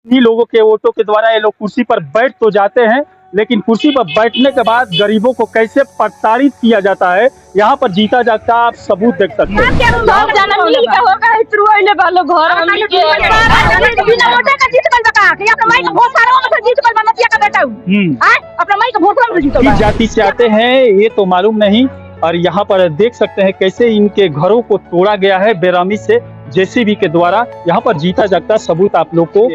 इन्हीं लोगों के वोटों के द्वारा ये लोग कुर्सी पर बैठ तो जाते हैं, लेकिन कुर्सी पर बैठने के बाद गरीबों को कैसे प्रताड़ित किया जाता है, यहाँ पर जीता जागता आप सबूत देख सकते हैं। किस जाति से आते हैं ये तो मालूम नहीं, और यहाँ पर देख सकते हैं कैसे इनके घरों को तोड़ा गया है बेरहमी से जेसीबी के द्वारा। यहाँ पर जीता जागता सबूत आप लोग को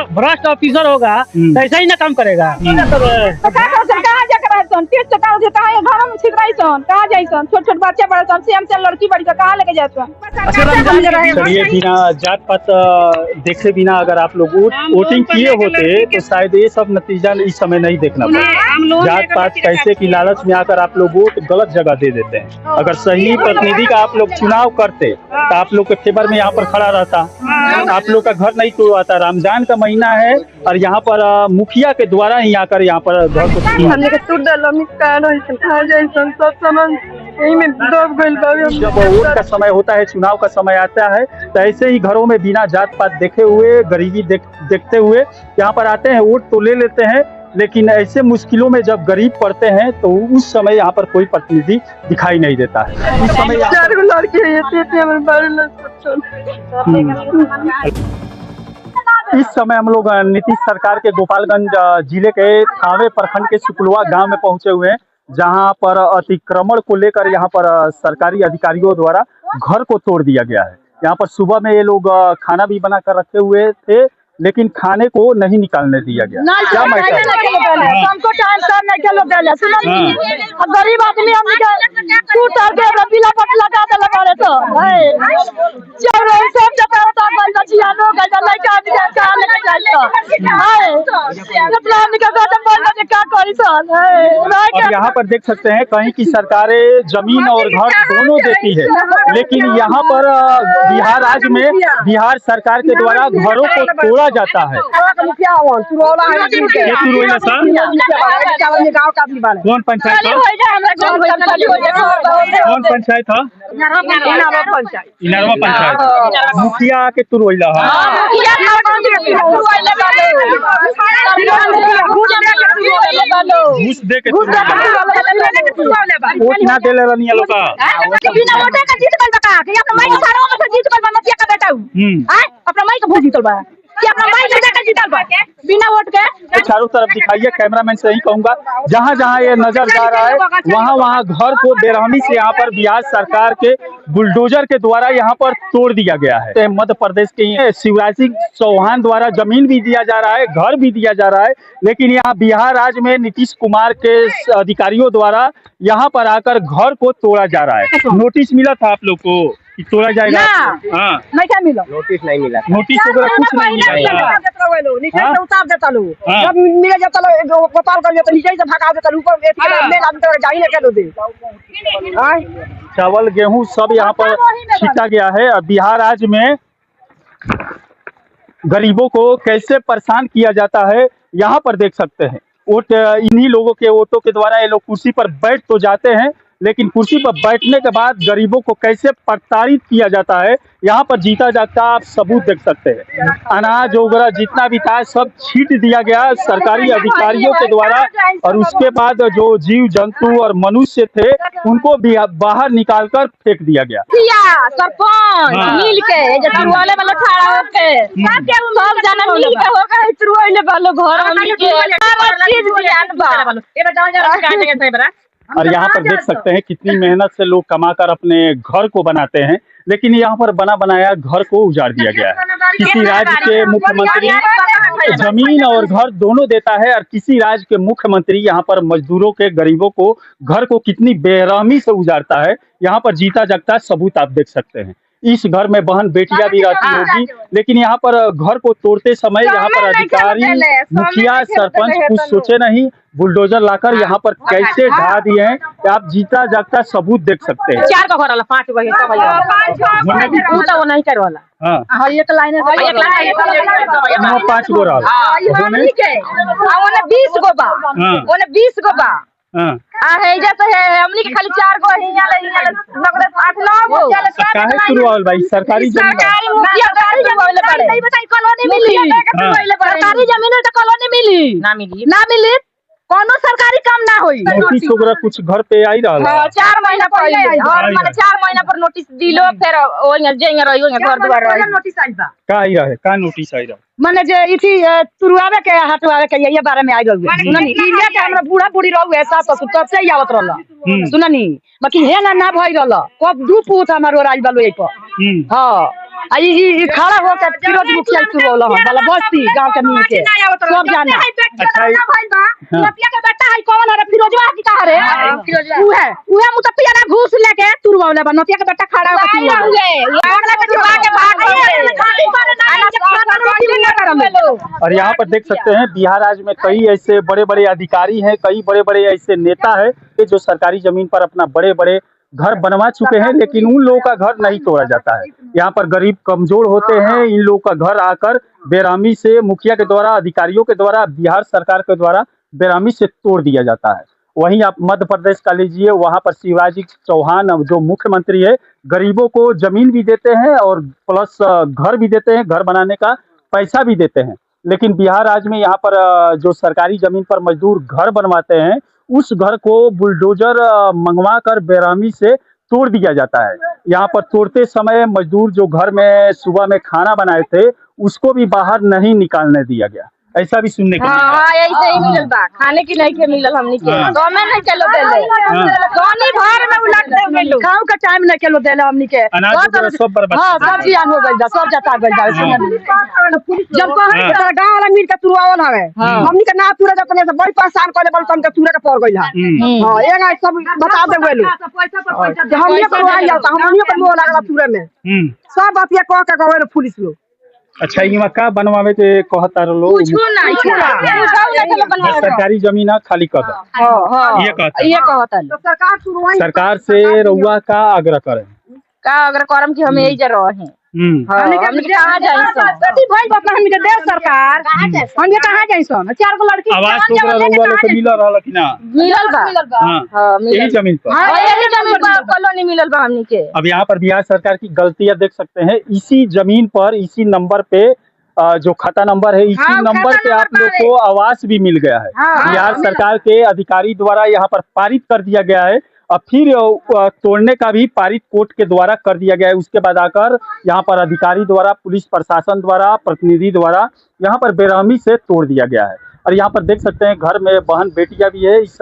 भ्रष्ट ऑफिसर होगा तो ऐसा ही ना काम करेगा। छोट बच्चा बड़ा लड़की बड़ी कहाँ लेके जाते चलिए, बिना जात पात देखे बिना अगर आप लोग वोटिंग किए होते तो शायद ये सब नतीजा इस समय नहीं देखना पड़ता। जात पात पैसे की लालच में आकर आप लोग वोट गलत जगह दे देते हैं। अगर सही प्रतिनिधि का आप लोग चुनाव करते तो आप लोग के फेवर में यहाँ पर खड़ा रहता, आप लोग का घर नहीं तोड़वाता। रमजान का महीना है और यहाँ पर मुखिया के द्वारा ही आकर यहाँ पर घर को जब वोट का समय होता है, चुनाव का समय आता है, तो ऐसे ही घरों में बिना जात पात देखे हुए, गरीबी देखते हुए यहाँ पर आते हैं, वोट तो ले लेते हैं, लेकिन ऐसे मुश्किलों में जब गरीब पड़ते हैं तो उस समय यहाँ पर कोई प्रतिनिधि दिखाई नहीं देता है। इस समय इस समय हम लोग नीतीश सरकार के गोपालगंज जिले के थावे प्रखंड के सुकुलवा गांव में पहुंचे हुए हैं, जहां पर अतिक्रमण को लेकर यहाँ पर सरकारी अधिकारियों द्वारा घर को तोड़ दिया गया है। यहाँ पर सुबह में ये लोग खाना भी बना कर रखे हुए थे, लेकिन खाने को नहीं निकालने दिया गया। क्या गरीब आदमी यहाँ पर देख सकते हैं कहीं की सरकारें जमीन और घर दोनों देती है, लेकिन यहाँ पर बिहार राज्य में बिहार सरकार के द्वारा घरों को तोड़ा जाता है। कौन पंचायत था? कौन पंचायत था? इनरवा पंचायत। मुखिया के तुरवैला घूस दे के वोट ना दे रनिया लोग बिना वोट के। चारों तरफ दिखाइए, कैमरामैन से ही कहूंगा, जहां जहां ये नजर जा रहा है वहां वहां घर को बेरहमी से यहाँ पर बिहार सरकार के बुलडोजर के द्वारा यहाँ पर तोड़ दिया गया है। मध्य प्रदेश के शिवराज सिंह चौहान द्वारा जमीन भी दिया जा रहा है, घर भी दिया जा रहा है, लेकिन यहाँ बिहार राज्य में नीतीश कुमार के अधिकारियों द्वारा यहाँ पर आकर घर को तोड़ा जा रहा है। नोटिस मिला था आप लोग को कि तोड़ा जाएगा? हाँ, नहीं मिला, नोटिस नहीं मिला, नोटिस वगैरह कुछ नहीं मिला। उतार देता लोग, जब मिल जाता लोग गोपाल कर देता, नीचे से भगा देता, ऊपर चावल गेहूं सब यहाँ पर छीटा गया है। और बिहार राज्य में गरीबों को कैसे परेशान किया जाता है यहाँ पर देख सकते हैं। वोट इन्हीं लोगों के वोटों के द्वारा ये लोग कुर्सी पर बैठ तो जाते हैं, लेकिन कुर्सी पर बैठने के बाद गरीबों को कैसे प्रताड़ित किया जाता है यहाँ पर जीता जागता आप सबूत देख सकते हैं। अनाज वगैरह जितना भी था सब छीट दिया गया सरकारी अधिकारियों के द्वारा, और उसके बाद जो जीव जंतु और मनुष्य थे उनको भी बाहर निकालकर फेंक दिया गया। और यहाँ पर देख सकते हैं कितनी मेहनत से लोग कमाकर अपने घर को बनाते हैं, लेकिन यहाँ पर बना बनाया घर को उजाड़ दिया गया है। किसी राज्य के मुख्यमंत्री जमीन और घर दोनों देता है, और किसी राज्य के मुख्यमंत्री यहाँ पर मजदूरों के, गरीबों को, घर को कितनी बेरहमी से उजाड़ता है यहाँ पर जीता जागता सबूत आप देख सकते हैं। इस घर में बहन बेटियां भी रहती होगी, लेकिन यहाँ पर घर को तोड़ते समय यहाँ पर अधिकारी, मुखिया, सरपंच कुछ सोचे नहीं, बुलडोजर लाकर यहाँ पर कैसे ढा दिए हैं आप जीता जागता सबूत देख सकते हैं। 4 का घर वाला 5 वो नहीं कर वाला। हाँ, एक लाइन 5 गो रहा, 20 गो बा, 20 गो बा हाँ। हेजा तो है हमनी के खाली 4 गो हिया लगरे 8-9 गो काहे तुरवाल भाई सरकारी जमीन सरकारी मुखिया सरकारी जमीन पड़े नहीं बताई कॉलोनी मिली सरकारी जमीन है तो कॉलोनी मिली ना मिली कोनो सरकारी काम ना होई नोटिस वगैरह कुछ घर पे आई रहल है? 4 महीना पहले और माने 4 महीना पर नोटिस दिलो फिर ओइया जेंगे रही ओइया घर द्वार रही नोटिस आई बा का आई रहे का नोटिस आई रहे? माने जे इथी तुरुआवे के हटवावे के ये बारे में आई रहू सुननी इंडिया के हमरा बूढ़ा बूढ़ी रहू ऐसा तो तब से ही आवत रहल सुननी बाकी हे ना भई रहल कब दू पूत हमर राज बालो एक हां आई खड़ा हो के फिरोज मुखिया तुरवला वाला बस्ती गांव के मिल के सब जाने अच्छा मुखिया के बेटा है कौन है फिरोजवा की कहा रे उहे मुतपिया ना घूस लेके तुरवला बा नतिया के बेटा खड़ा हो के अगला के तुरवा के भाग और यहाँ पर देख सकते हैं बिहार राज्य में कई ऐसे बड़े बड़े अधिकारी हैं, कई बड़े बड़े ऐसे नेता हैं कि जो सरकारी जमीन पर अपना बड़े बड़े घर बनवा चुके हैं, लेकिन उन लोगों का घर नहीं तोड़ा जाता है। यहाँ पर गरीब कमजोर होते हैं, इन लोगों का घर आकर बेरामी से मुखिया के द्वारा, अधिकारियों के द्वारा, बिहार सरकार के द्वारा बेरामी से तोड़ दिया जाता है। वहीं आप मध्य प्रदेश का लीजिए, वहाँ पर शिवराज सिंह चौहान जो मुख्यमंत्री है, गरीबों को जमीन भी देते हैं और प्लस घर भी देते हैं, घर बनाने का पैसा भी देते हैं। लेकिन बिहार राज्य में यहाँ पर जो सरकारी जमीन पर मजदूर घर बनवाते हैं, उस घर को बुलडोजर मंगवा कर बेरामी से तोड़ दिया जाता है। यहाँ पर तोड़ते समय मजदूर जो घर में सुबह में खाना बनाए थे, उसको भी बाहर नहीं निकालने दिया गया। ऐसा भी सुनने को मिला। हां ऐसे ही मिलल बा, खाने की नहीं के मिलल हमनी के तो में नहीं चलो देले सोनी भर में उलट दे गेलू खाऊ का टाइम नहीं केलो देले हमनी के अनाज वगैरह सब बर्बाद। हां सब जियान हो गइल सब जता गइल जब को गांव वाला मिल के तुरवावल हवे हमनी के ना तुरे जतने से बड़ी परेशान करले बल तन के तुरे के पड़ गइल है। हां एगा सब बता दे गेलू हमनी के तुरवा जाता हमनी के मोह लागला तुरे में सब बात ये कह के गवे पुलिस लोग। अच्छा इमा का बनवावे के कहता लोग कुछ नहीं सरकारी जमीन खाली कर दो। हां ये कहता ये कहता तो सरकार से रउआ का आग्रह करें का अगर करम की हम यही जरो है हमनी के कहां जाई बेटी भाई बाप हमनी के दे सरकार हम ये कहां जाई सन 4 गो लड़की आवाज तो रउआ लोग के मिल रहल कि ना? मिलल बा हां यही जमीन पर यही जमीन पर कॉलोनी मिलल बा हमनी के। अब यहाँ पर बिहार सरकार की गलतियां देख सकते हैं। इसी जमीन पर इसी नंबर पे जो खाता नंबर है, इसी नंबर पे आप लोग को आवास भी मिल गया है। बिहार सरकार के अधिकारी द्वारा यहाँ पर पारित कर दिया गया है और फिर तोड़ने का भी पारित कोर्ट के द्वारा कर दिया गया है। उसके बाद आकर यहाँ पर अधिकारी द्वारा, पुलिस प्रशासन द्वारा, प्रतिनिधि द्वारा यहाँ पर बेरहमी से तोड़ दिया गया है। और यहाँ पर देख सकते हैं घर में बहन बेटियां भी है। इस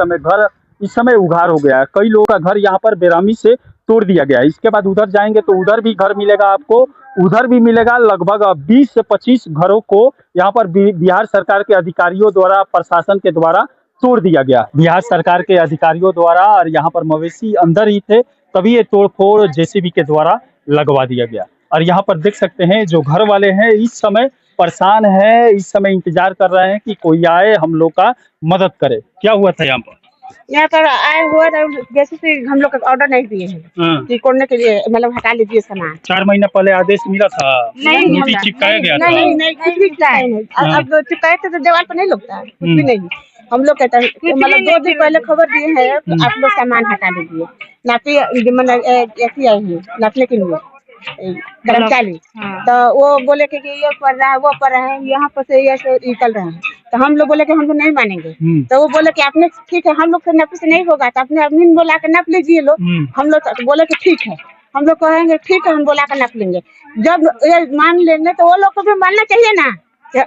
समय उघार हो गया है। कई लोगों का घर यहाँ पर बेरहमी से तोड़ दिया गया है। इसके बाद उधर जाएंगे तो उधर भी घर मिलेगा आपको, उधर भी मिलेगा। लगभग 20 से 25 घरों को यहाँ पर बिहार सरकार के अधिकारियों द्वारा, प्रशासन के द्वारा तोड़ दिया गया। बिहार सरकार के अधिकारियों द्वारा, और यहाँ पर मवेशी अंदर ही थे, तभी ये तोड़फोड़ जेसीबी के द्वारा लगवा दिया गया। और यहाँ पर देख सकते हैं जो घर वाले हैं इस समय परेशान है, इस समय इंतजार कर रहे हैं कि कोई आए हम लोग का मदद करे। क्या हुआ था यहाँ पर? यहाँ पर आए हुए जैसे से हम लोग ऑर्डर नहीं दिए हैं कि कोड़ने के लिए, मतलब हटा लीजिए सामान। 4 महीना पहले आदेश मिला था, नोटिस चिपकाया गया था। नहीं कुछ भी नहीं। अब चिपकाए थे तो दीवार पर नहीं लगता, कुछ भी नहीं। हम लोग कहते हैं मतलब 2 दिन पहले खबर दिए हैं आप लोग सामान हटा लीजिए। नापी मतलब ऐसी आई है नापने के लिए कर्मचारी, तो वो बोले कि ये पढ़ रहा है वो पढ़ रहा है, यहाँ पर से ये निकल रहा है। तो हम लोग बोले कि हम लोग नहीं मानेंगे। तो वो बोले कि आपने ठीक है, हम लोग से नपी से नहीं होगा तो आपने अपने बोला के नप लीजिए लो। हम लोग बोले कि ठीक है, हम लोग कहेंगे ठीक है, हम बोला के नप लेंगे। जब ये मान लेंगे तो वो लोग को भी मानना चाहिए ना,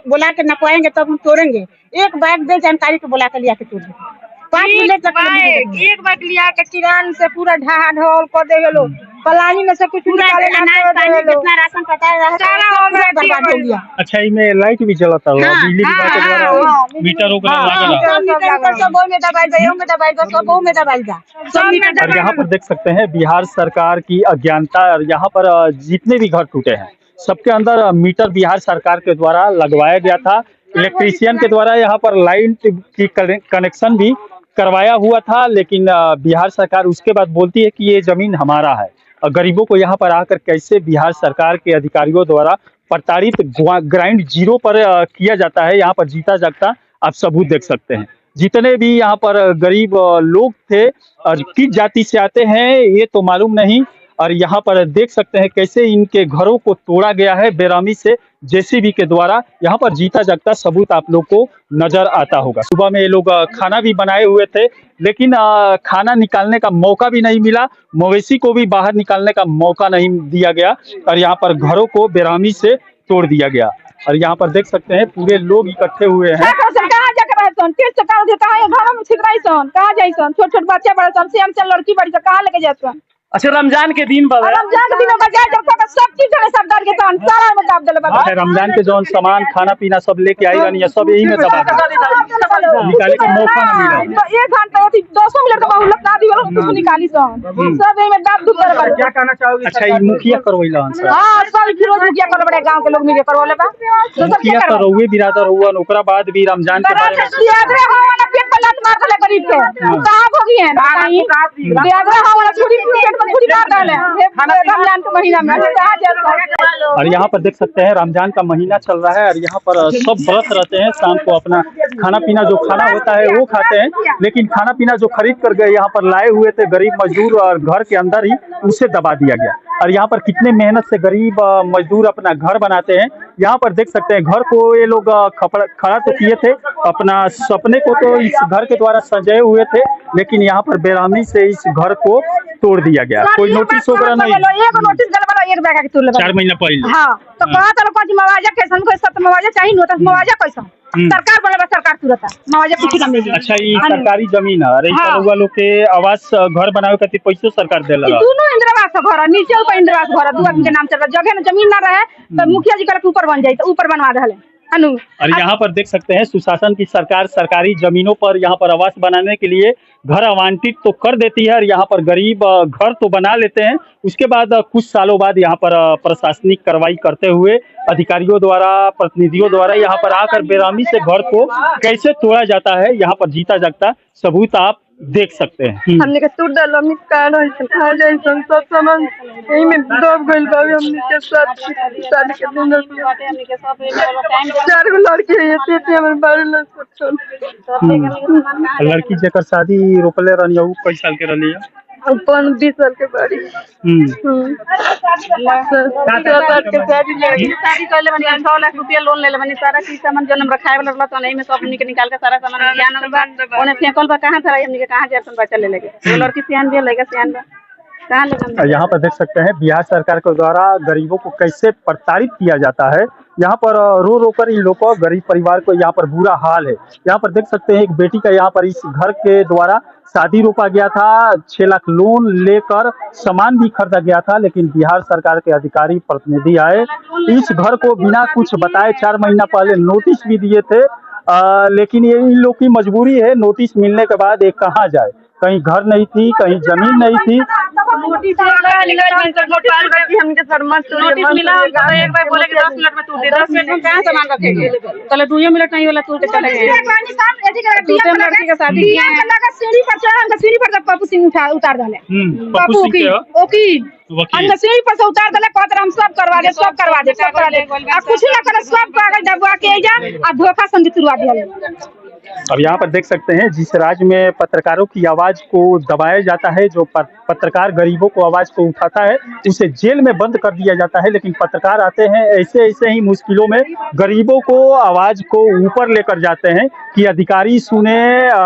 बोला के नपवाएंगे तब हम तोड़ेंगे। एक बार दे जानकारी को बोला कर लिया के तोड़ 5 मिनट तक एक बार लिया के किरान से पूरा ढहा ढोल कर दे लोग, पलानी में से कुछ कितना राशन पता बर्बाद हो गया। अच्छा इनमें लाइट भी चलता होगा, बिजली विभाग के द्वारा मीटर और यहाँ पर देख सकते हैं बिहार सरकार की अज्ञानता। और यहाँ पर जितने भी घर टूटे हैं सबके अंदर मीटर बिहार सरकार के द्वारा लगवाया गया था। इलेक्ट्रीशियन के द्वारा यहाँ पर लाइन की कनेक्शन भी करवाया हुआ था, लेकिन बिहार सरकार उसके बाद बोलती है कि ये जमीन हमारा है। और गरीबों को यहाँ पर आकर कैसे बिहार सरकार के अधिकारियों द्वारा प्रताड़ित, ग्राउंड जीरो पर किया जाता है, यहाँ पर जीता जागता आप सबूत देख सकते हैं। जितने भी यहाँ पर गरीब लोग थे और किस जाति से आते हैं ये तो मालूम नहीं। और यहाँ पर देख सकते हैं कैसे इनके घरों को तोड़ा गया है बेरहमी से जेसीबी के द्वारा। यहाँ पर जीता जागता सबूत आप लोग को नजर आता होगा। सुबह में ये लोग खाना भी बनाए हुए थे, लेकिन खाना निकालने का मौका भी नहीं मिला, मवेशी को भी बाहर निकालने का मौका नहीं दिया गया और यहाँ पर घरों को बेरहमी से तोड़ दिया गया। और यहाँ पर देख सकते हैं पूरे लोग इकट्ठे हुए हैं। छोट छोट बच्चा बड़ा लड़की बड़ी कहाँ लेके जाते? अच्छा, रमजान के दिन रमजान के दिन सब चीज सब डर के सारा में दाब देले बा। रमजान के जौन सामान खाना पीना सब लेके आई बनी सब यही में दबा निकाले का मौका नहीं मिला। तो 1 घंटा 200 मिनट का बहुलक दादी वाला कुछ निकाली सब यही में दाब दुब कर। क्या कहना चाहोगे? अच्छा, ये मुखिया करवैला सर? हां, सब फिरोज मुखिया कर बड़े गांव के लोग मिलके करवले बा। मुखिया करौए बिरादर हुआ, ओकरा बाद भी रमजान के बारे में बियादरे हवाला पेट पर लात मार देले गरीब के। कहां भोगी है बताई? बियादरे हवाला छुरी पेट पर छुरी मार डाले रमजान के महीना में। और यहाँ पर देख सकते हैं रमजान का महीना चल रहा है और यहाँ पर सब व्रत रहते हैं। शाम को अपना खाना पीना जो खाना होता है वो खाते हैं, लेकिन खाना पीना जो खरीद कर गए यहाँ पर लाए हुए थे गरीब मजदूर और घर के अंदर ही उसे दबा दिया गया। और यहाँ पर कितने मेहनत से गरीब मजदूर अपना घर बनाते हैं। यहाँ पर देख सकते हैं घर को ये लोग खड़ा तो किए थे, अपना सपने को तो इस घर के द्वारा सजाए हुए थे, लेकिन यहाँ पर बेरहमी से इस घर को तोड़ दिया गया। कोई नोटिस वगैरह नहीं? एक नोटिस गल वाला एक बैग के तोड़ ले 4 महीना पहले। हां, तो कहा तो कुछ मुआवजा कैसन कोई सत मुआवजा चाहिए नो, तो मुआवजा कैसा सरकार बोले सरकार तुरंत मुआवजा कुछ ना मिली। अच्छा, ये सरकारी जमीन है? अरे रउआ लोग के आवास घर बनावे खातिर पैसा सरकार देला? दोनों इंदिरावास घर नीचे ऊपर इंदिरावास घर दू आदमी के नाम चल रहा। जगह में जमीन ना रहे तो मुखिया जी के ऊपर बन जाए तो ऊपर बनवा दे अनु। और यहाँ पर देख सकते हैं सुशासन की सरकार सरकारी जमीनों पर यहाँ पर आवास बनाने के लिए घर आवंटित तो कर देती है और यहाँ पर गरीब घर तो बना लेते हैं। उसके बाद कुछ सालों बाद यहाँ पर प्रशासनिक कार्रवाई करते हुए अधिकारियों द्वारा प्रतिनिधियों द्वारा यहाँ पर आकर बेरहमी से घर को कैसे तोड़ा जाता है यहाँ पर जीता जागता सबूत आप देख सकते हैं। हमने के टूट डाल हमने कार है खा जाए सब सामान यही में दब गइल बा। हमने के साथ शादी के दिन 4 गो लड़की है, ये हमर 12 लोग छोड़। लड़की जेकर शादी रोपले रहनी है कई साल के रहनी है? 20 साल के बड़ी। शादी कर ले बनी 100 लाख रुपया लोन ले ले बनी। सारा चीज सामान जन्म रखाए वाला रहला तो नहीं में सब निकाल के सारा सामान ज्ञान बा ओने फेंकल बा। कहां था हमनी के कहां जाए अपन बच्चा ले लेके? वो लड़की सियान भी लेगा सियान बा कहां ले? यहाँ पर देख सकते हैं बिहार सरकार के द्वारा गरीबों को कैसे प्रताड़ित किया जाता है। यहाँ पर रो रो कर इन लोगों को गरीब परिवार को यहाँ पर बुरा हाल है। यहाँ पर देख सकते हैं एक बेटी का यहाँ पर इस घर के द्वारा शादी रोका गया था, 6 लाख लोन लेकर सामान भी खरीदा गया था, लेकिन बिहार सरकार के अधिकारी प्रतिनिधि आए इस घर को बिना कुछ बताए 4 महीना पहले नोटिस भी दिए थे। लेकिन ये इन लोग की मजबूरी है, नोटिस मिलने के बाद ये कहाँ जाए? कहीं घर नहीं थी, कहीं जमीन नहीं थी। नोटिस मिला तो एक बार बोले कि 10 मिनट में टूट दे। 10 मिनट में कहां सामान रखेंगे? चलो 2 मिनट नहीं वाला टूट चले गए। दूसरे लड़की का शादी किया है, लगा सीढ़ी पर चढ़ा, सीढ़ी पर तक पप्पू सिंह उतार डाले। पप्पू की वकील अंदर सीढ़ी पर से उतार डाले। कहते हम सब करवा दे सब करवा दे सब करवा दे। अब कुछ ना करे सब कागज दबवा के जा आ धोखा संधि शुरुआ दिया। अब यहाँ पर देख सकते हैं जिस राज्य में पत्रकारों की आवाज को दबाया जाता है, जो पत्रकार गरीबों को आवाज को उठाता है उसे जेल में बंद कर दिया जाता है, लेकिन पत्रकार आते हैं ऐसे ऐसे ही मुश्किलों में गरीबों को आवाज को ऊपर लेकर जाते हैं कि अधिकारी सुने,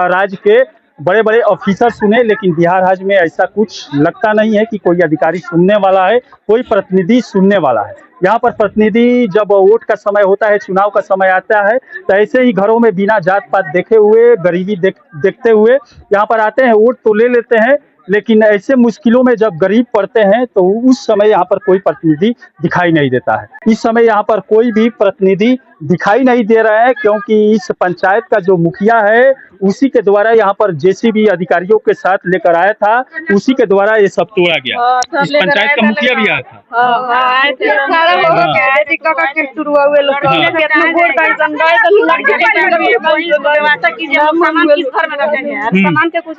राज्य के बड़े बड़े ऑफिसर सुने, लेकिन बिहार राज्य में ऐसा कुछ लगता नहीं है कि कोई अधिकारी सुनने वाला है, कोई प्रतिनिधि सुनने वाला है। यहाँ पर प्रतिनिधि जब वोट का समय होता है, चुनाव का समय आता है, तो ऐसे ही घरों में बिना जात पात देखे हुए, गरीबी देखते हुए यहाँ पर आते हैं, वोट तो ले लेते हैं, लेकिन ऐसे मुश्किलों में जब गरीब पड़ते हैं तो उस समय यहाँ पर कोई प्रतिनिधि दिखाई नहीं देता है। इस समय यहाँ पर कोई भी प्रतिनिधि दिखाई नहीं दे रहा है, क्योंकि इस पंचायत का जो मुखिया है उसी के द्वारा यहाँ पर जेसीबी अधिकारियों के साथ लेकर आया था, उसी के द्वारा ये सब तोड़ा गया। इस पंचायत का मुखिया भी आया था। सामान के कुछ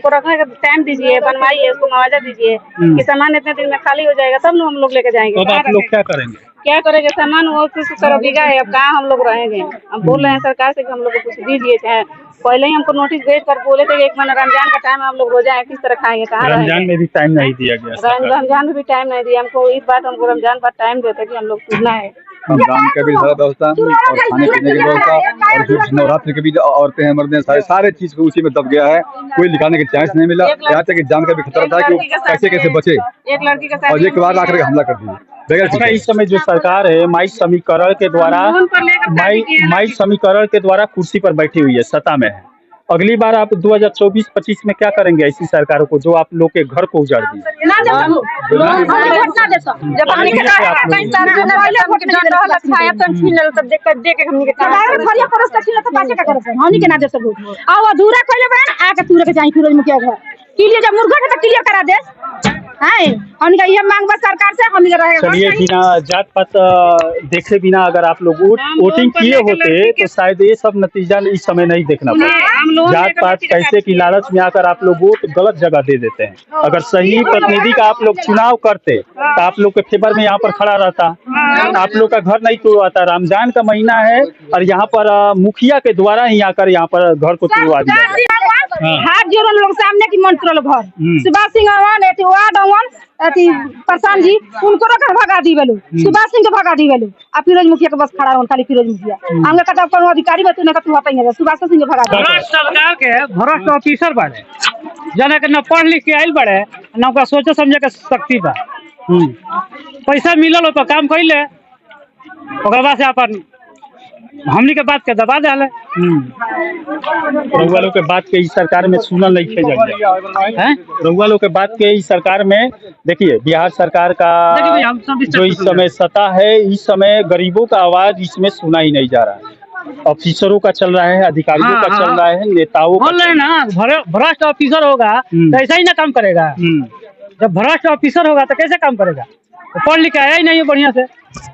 रखने का टाइम दीजिए, बनवाइए, उसको मुआवजा दीजिए कि सामान इतने दिन में खाली हो जाएगा, तब हम लोग लेके जाएंगे। अब आप लोग क्या करेंगे? क्या करेंगे? सामान वो किसी तरह बिगा है, अब कहाँ हम लोग रहेंगे? हम बोल रहे हैं सरकार से कि हम लोग को कुछ दीजिए, चाहे पहले ही हमको नोटिस भेज कर बोले थे कि 1 महीना रमजान का टाइम है, हम लोग रोजा किस तरह खाएंगे, कहाँ रमजान में भी टाइम नहीं दिया गया सरकार। रमजान में भी टाइम नहीं दिया हमको। इस बात हमको रमजान पर टाइम देते कि हम लोग सुनना है। रमजान का भी सारा व्यवस्था और खाने पीने की व्यवस्था और जो नवरात्रि के भी औरतें हैं मर्द हैं सारे चीज को उसी में दब गया है। कोई निकालने की चांस नहीं मिला। यहाँ तक कि जान का भी खतरा था कि कैसे कैसे बचे, एक लड़की का और एक बार आकर हमला कर दिया। अच्छा, इस समय जो सरकार है माई समीकरण के द्वारा कुर्सी पर बैठी हुई है, सत्ता में है। अगली बार आप 2024-25 में क्या करेंगे ऐसी सरकारों को जो आप लोग के घर को उजाड़ दी? चलिए, बिना जात पात देखे बिना अगर आप लोग वोटिंग किए होते तो शायद ये सब नतीजा इस समय नहीं देखना पड़ता। जात पात कैसे की लालच में आकर आप लोग वोट गलत जगह दे देते हैं। अगर सही प्रतिनिधि का आप लोग चुनाव करते तो आप लोग के फेवर में यहाँ पर खड़ा रहता, आप लोग का घर नहीं तोड़वाता। रमजान का महीना है और यहाँ पर मुखिया के द्वारा ही आकर यहाँ पर घर को तोड़वा दिया। हाथ जोड़ो लोग सामने की मंत्र घर सुभाष सिंह वार्ड प्रशांत जी उनको भगा दी बेलू, सुभाष सिंह के भगा दी बेलू। अब फिरोज मुखिया के बस खड़ा हो, खाली फिरोज मुखिया हमने कहा कोनो अधिकारी बतू ना तू हटाएंगे, सुभाष सिंह के भगा दी। सरकार के भ्रष्ट ऑफिसर बाड़े जना के न पढ़ लिख के आइल बड़े न ओकरा सोचे समझे के शक्ति बा। पैसा मिलल तो काम कैले ओकरा बाद से अपन हमनी के बात के दबा दे। रउआ लोग के बात के इस सरकार में सुनल नहीं खे जाए। रउआ लोग के बात के इस सरकार में देखिए, बिहार सरकार का जो इस समय सत्ता है, इस समय गरीबों का आवाज इसमें सुना ही नहीं जा रहा है। ऑफिसरों का चल रहा है, अधिकारियों का चल रहा है, नेताओं का बोल रहे ना भ्रष्ट ऑफिसर होगा तो ऐसा ही ना काम करेगा। जब भ्रष्ट ऑफिसर होगा तो कैसे काम करेगा? पढ़ लिख आया ही नहीं है बढ़िया से।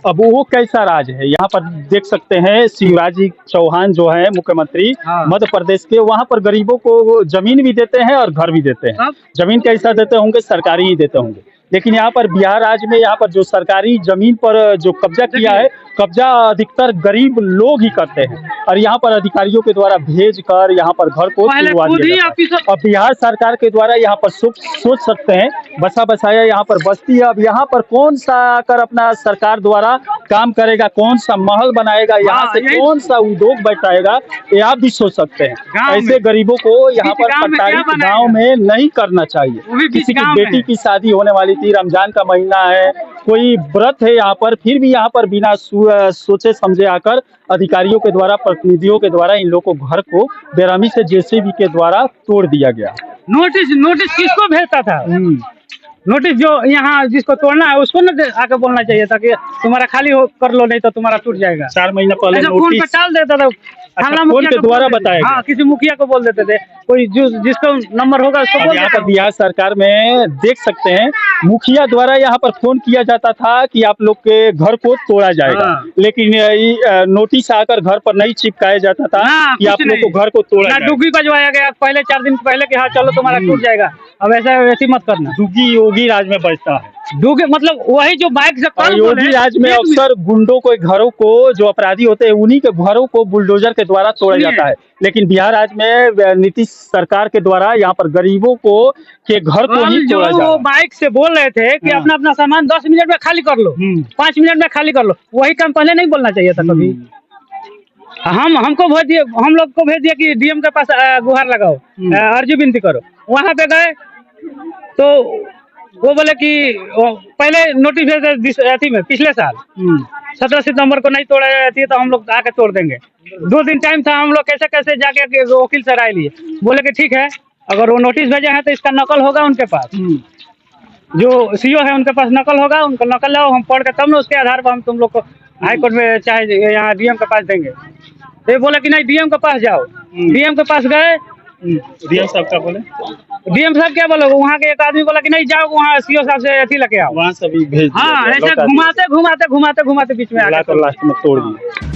अब वो कैसा राज है? यहाँ पर देख सकते हैं शिवराज जी चौहान जो है मुख्यमंत्री मध्य प्रदेश के, वहाँ पर गरीबों को जमीन भी देते हैं और घर भी देते हैं। जमीन कैसा देते होंगे? सरकारी ही देते होंगे। लेकिन यहाँ पर बिहार राज्य में यहाँ पर जो सरकारी जमीन पर जो कब्जा किया है, कब्जा अधिकतर गरीब लोग ही करते हैं और यहाँ पर अधिकारियों के द्वारा भेज कर यहाँ पर घर को तुड़वा दिया जाता है। और बिहार सरकार के द्वारा यहाँ पर सोच सकते हैं बसा बसाया यहाँ पर बस्ती है। अब यहाँ पर कौन सा आकर अपना सरकार द्वारा काम करेगा, कौन सा महल बनाएगा, यहाँ से कौन सा उद्योग बैठाएगा, ये आप भी सोच सकते हैं। ऐसे गरीबों को यहाँ पर प्रताड़ित गाँव में नहीं करना चाहिए। किसी की बेटी की शादी होने वाली थी, रमजान का महीना है, कोई व्रत है यहाँ पर, फिर भी यहाँ पर बिना सोचे समझे आकर अधिकारियों के द्वारा, प्रतिनिधियों के द्वारा इन लोगों को घर को बेरहमी से जेसीबी के द्वारा तोड़ दिया गया। नोटिस किसको भेजता था? नोटिस जो यहाँ जिसको तोड़ना है उसको ना आके बोलना चाहिए था कि तुम्हारा खाली कर लो, नहीं तो तुम्हारा टूट जाएगा। 4 महीना पहले फोन पे टाल देता था, फोन के द्वारा बताया। हाँ, किसी मुखिया को बोल देते थे, कोई जिसको नंबर होगा उसको बोल। यहाँ पर बिहार सरकार में देख सकते हैं मुखिया द्वारा यहाँ पर फोन किया जाता था कि आप लोग के घर को तोड़ा जाएगा, लेकिन नोटिस आकर घर पर नहीं चिपकाया जाता था कि आप लोग को घर को तोड़ा जाएगा। डुग्गी बजवाया गया पहले 4 दिन पहले कि हाँ चलो तुम्हारा टूट जाएगा। अब वैसे मत करना। डुग्गी योगी राज में बजता है। डुग्गी मतलब वही जो बाइक से योगी राज में अक्सर गुंडों को, घरों को, जो अपराधी होते हैं उन्हीं के घरों को बुलडोजर के द्वारा तोड़ा जाता है। लेकिन बिहार राज्य में नीतीश सरकार के द्वारा यहाँ पर गरीबों को के घर को ही तोड़ा जाता है। वो बाइक से बोल रहे थे कि अपना अपना सामान 10 मिनट में खाली कर लो, 5 मिनट में खाली कर लो, वही काम पहले नहीं बोलना चाहिए था कभी। हमको भेज दिए, हम लोग को भेज दिया कि डीएम के पास गुहार लगाओ, अर्जी विनती करो। वहाँ पे गए तो वो बोले कि पहले नोटिस भेज में पिछले साल 17 सितंबर को नहीं तोड़ा जाती है तो हम लोग आके तोड़ देंगे। 2 दिन टाइम था, हम लोग कैसे कैसे जाके वकील से राय लिए, बोले कि ठीक है अगर वो नोटिस भेजे हैं तो इसका नकल होगा उनके पास, जो सीओ है उनके पास नकल होगा, उनका नकल लाओ, हम पढ़ के तब ना उसके आधार पर हम तुम लोग को हाई कोर्ट में चाहे यहाँ डीएम के पास देंगे। तो बोले कि नहीं डीएम के पास जाओ। डीएम के पास गए, डीएम साहब क्या बोले? डीएम साहब क्या बोले? वहाँ के एक आदमी बोला कि नहीं जाओ वहाँ सीओ साहब से अथी लेके आओ, वहाँ से भी भेज दिया। हाँ, ऐसे घुमाते बीच में लास्ट में तोड़ दिया।